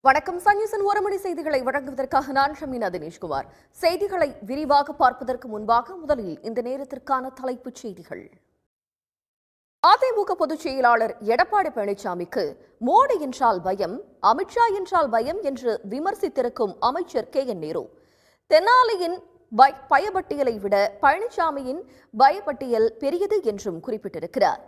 வணக்கம். சன்னியூஸின் ஒரு மணி செய்திகளை வழங்குவதற்காக நான் ஷமீனா தினேஷ்குமார். செய்திகளை விரிவாக பார்ப்பதற்கு முன்பாக முதலில் இந்த நேரத்திற்கான தலைப்புச் செய்திகள். அதிமுக பொதுச் செயலாளர் எடப்பாடி பழனிசாமிக்கு மோடி என்றால் பயம், அமித்ஷா என்றால் பயம் என்று விமர்சித்திருக்கும் அமைச்சர் KN நேரு, தென்னாலியின் பயப்பட்டியலை விட பழனிசாமியின் பயப்பட்டியல் பெரியது என்றும் குறிப்பிட்டிருக்கிறார்.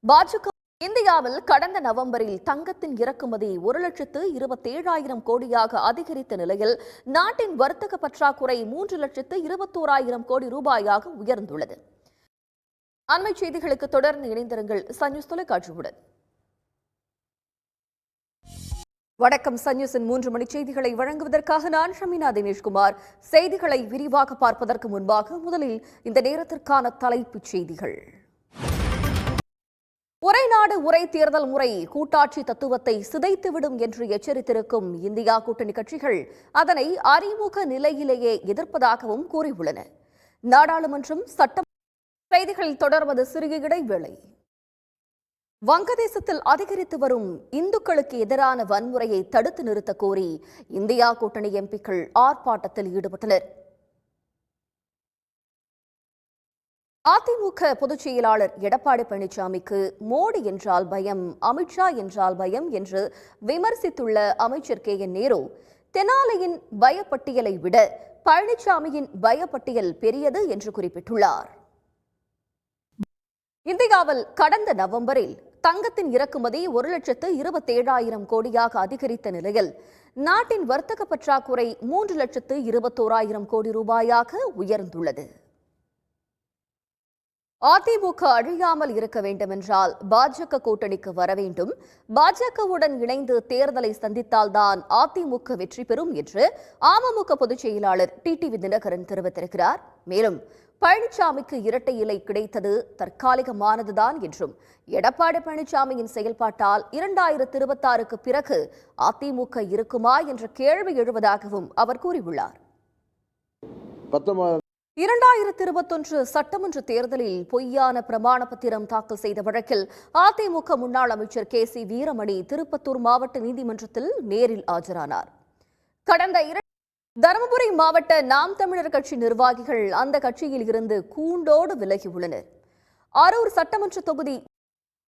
பாஜக இந்தியாவில் கடந்த நவம்பரில் தங்கத்தின் இறக்குமதி 1,27,000 கோடியாக அதிகரித்த நிலையில் நாட்டின் வர்த்தக பற்றாக்குறை 3,21,000 கோடி ரூபாயாக உயர்ந்துள்ளது. அண்மை செய்திகளுக்கு தொடர்ந்து இணைந்திருங்கள் சன்யூஸ் தொலைக்காட்சியுடன். வணக்கம். சன்யூஸின் 3 மணி செய்திகளை வழங்குவதற்காக நான் ஷமீனா தினேஷ்குமார். செய்திகளை விரிவாக பார்ப்பதற்கு முன்பாக முதலில் இந்த நேரத்திற்கான தலைப்புச் செய்திகள். ஒரே நாடு ஒரே தேர்தல் முறை கூட்டாட்சி தத்துவத்தை சிதைத்துவிடும் என்று எச்சரித்திருக்கும் இந்தியா கூட்டணி கட்சிகள் அதனை அறிமுக நிலையிலேயே எதிர்ப்பதாகவும் கூறியுள்ளன. நாடாளுமன்றம் சட்டம் செய்திகளில் தொடர்வது சிறிய இடைவேளை. வங்கதேசத்தில் அதிகரித்து வரும் இந்துக்களுக்கு எதிரான வன்முறையை தடுத்து நிறுத்த கோரி இந்தியா கூட்டணி எம்பிக்கள் ஆர்ப்பாட்டத்தில் ஈடுபட்டனர். அதிமுக பொதுச் செயலாளர் எடப்பாடி பழனிசாமிக்கு மோடி என்றால் பயம், அமித்ஷா என்றால் பயம் என்று விமர்சித்துள்ள அமைச்சர் KN நேரு, தெனாலியின் பயப்பட்டியலை விட பழனிசாமியின் பயப்பட்டியல் பெரியது என்று குறிப்பிட்டுள்ளார். இந்தியாவில் கடந்த நவம்பரில் தங்கத்தின் இறக்குமதி 1,27,000 கோடியாக அதிகரித்த நிலையில் நாட்டின் வர்த்தக பற்றாக்குறை 3,21,000 கோடி ரூபாயாக உயர்ந்துள்ளது. அதிமுக அழியாமல் இருக்க வேண்டுமென்றால் பாஜக கூட்டணிக்கு வர வேண்டும். பாஜகவுடன் இணைந்து தேர்தலை சந்தித்தால்தான் அதிமுக வெற்றி பெறும் என்று அமமுக பொதுச் செயலாளர் TTV தினகரன் தெரிவித்திருக்கிறார். மேலும் பழனிசாமிக்கு இரட்டை இலை கிடைத்தது தற்காலிகமானதுதான் என்றும், எடப்பாடி பழனிசாமியின் செயல்பாட்டால் 2026க்கு பிறகு அதிமுக இருக்குமா என்ற கேள்வி எழுவதாகவும் அவர் கூறியுள்ளார். 2021 சட்டமன்ற தேர்தலில் பொய்யான பிரமாண பத்திரம் தாக்கல் செய்த வழக்கில் அதிமுக முன்னாள் அமைச்சர் KC வீரமணி திருப்பத்தூர் மாவட்ட நீதிமன்றத்தில் நேரில் ஆஜரானார். கடந்த தருமபுரி மாவட்ட நாம் தமிழர் கட்சி நிர்வாகிகள் அந்த கட்சியில் இருந்து கூண்டோடு விலகியுள்ளனர். அரூர் சட்டமன்ற தொகுதி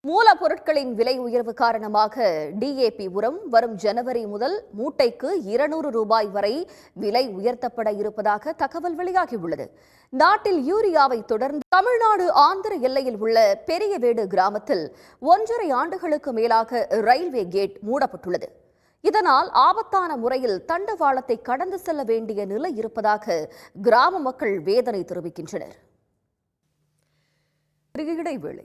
மூலப்பொருட்களின் விலை உயர்வு காரணமாக DAP உரம் வரும் ஜனவரி முதல் மூட்டைக்கு 200 ரூபாய் வரை விலை உயர்த்தப்பட இருப்பதாக தகவல் வெளியாகியுள்ளது. நாட்டில் யூரியாவை தொடர்ந்து தமிழ்நாடு ஆந்திர எல்லையில் உள்ள பெரியவேடு கிராமத்தில் 1.5 ஆண்டுகளுக்கு மேலாக ரயில்வே கேட் மூடப்பட்டுள்ளது. இதனால் ஆபத்தான முறையில் தண்டவாளத்தை கடந்து செல்ல வேண்டிய நிலை இருப்பதாக கிராம மக்கள் வேதனை தெரிவிக்கின்றனர். இடைவேளை.